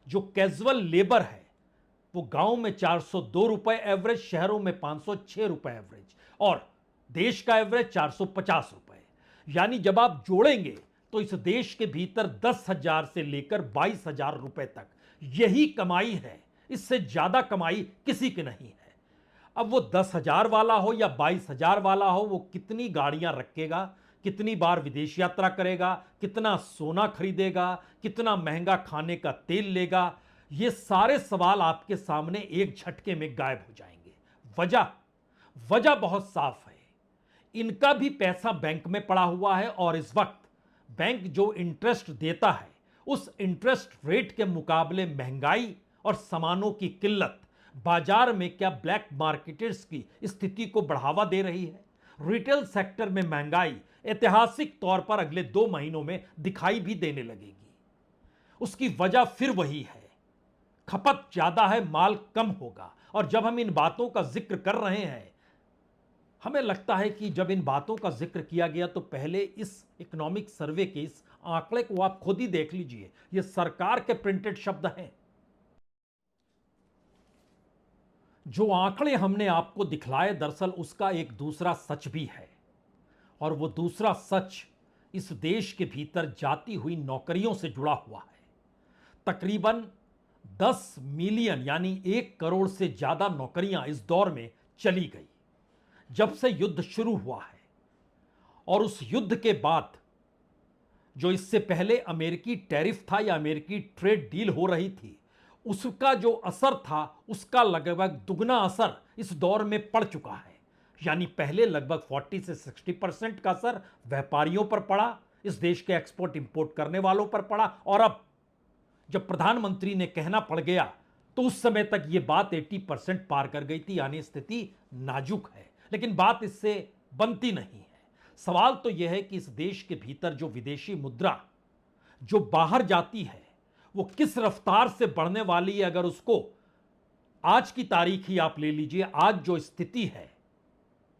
जो casual labour है वो गांव में 402 रुपए एवरेज, शहरों में 506 रुपए एवरेज, और देश का एवरेज 450 रुपए। यानी जब आप जोड़ेंगे तो इस देश के भीतर 10,000 से लेकर 22,000 रुपए तक यही कमाई है। इससे ज्यादा कमाई किसी की नहीं है। अब वो 10,000 वाला हो या 22,000 वाला हो, वो कितनी गाड़ियां रखेगा, कितनी बार विदेश यात्रा करेगा, कितना सोना खरीदेगा, कितना महंगा खाने का तेल लेगा, ये सारे सवाल आपके सामने एक झटके में गायब हो जाएंगे। वजह बहुत साफ है। इनका भी पैसा बैंक में पड़ा हुआ है और इस वक्त बैंक जो इंटरेस्ट देता है उस इंटरेस्ट रेट के मुकाबले महंगाई और सामानों की किल्लत बाजार में क्या ब्लैक मार्केटर्स की स्थिति को बढ़ावा दे रही है। रिटेल सेक्टर में महंगाई ऐतिहासिक तौर पर अगले 2 महीनों में दिखाई भी देने लगेगी। उसकी वजह फिर वही है, खपत ज्यादा है, माल कम होगा। और जब हम इन बातों का जिक्र कर रहे हैं, हमें लगता है कि जब इन बातों का जिक्र किया गया तो पहले इस इकोनॉमिक सर्वे के इस आंकड़े को आप खुद ही देख लीजिए। ये सरकार के प्रिंटेड शब्द हैं। जो आंकड़े हमने आपको दिखलाए, दरअसल उसका एक दूसरा सच भी है, और वो दूसरा सच इस देश के भीतर जाती हुई नौकरियों से जुड़ा हुआ है। तकरीबन 10 मिलियन यानी 1 करोड़ से ज्यादा नौकरियां इस दौर में चली गई जब से युद्ध शुरू हुआ है। और उस युद्ध के बाद जो इससे पहले अमेरिकी टैरिफ था या अमेरिकी ट्रेड डील हो रही थी, उसका जो असर था उसका लगभग दुगना असर इस दौर में पड़ चुका है। यानी पहले लगभग 40 से 60% का असर व्यापारियों पर पड़ा, इस देश के एक्सपोर्ट इंपोर्ट करने वालों पर पड़ा, और अब जब प्रधानमंत्री ने कहना पड़ गया तो उस समय तक यह बात 80% पार कर गई थी। यानी स्थिति नाजुक है, लेकिन बात इससे बनती नहीं है। सवाल तो यह है कि इस देश के भीतर जो विदेशी मुद्रा जो बाहर जाती है वो किस रफ्तार से बढ़ने वाली है। अगर उसको आज की तारीख ही आप ले लीजिए, आज जो स्थिति है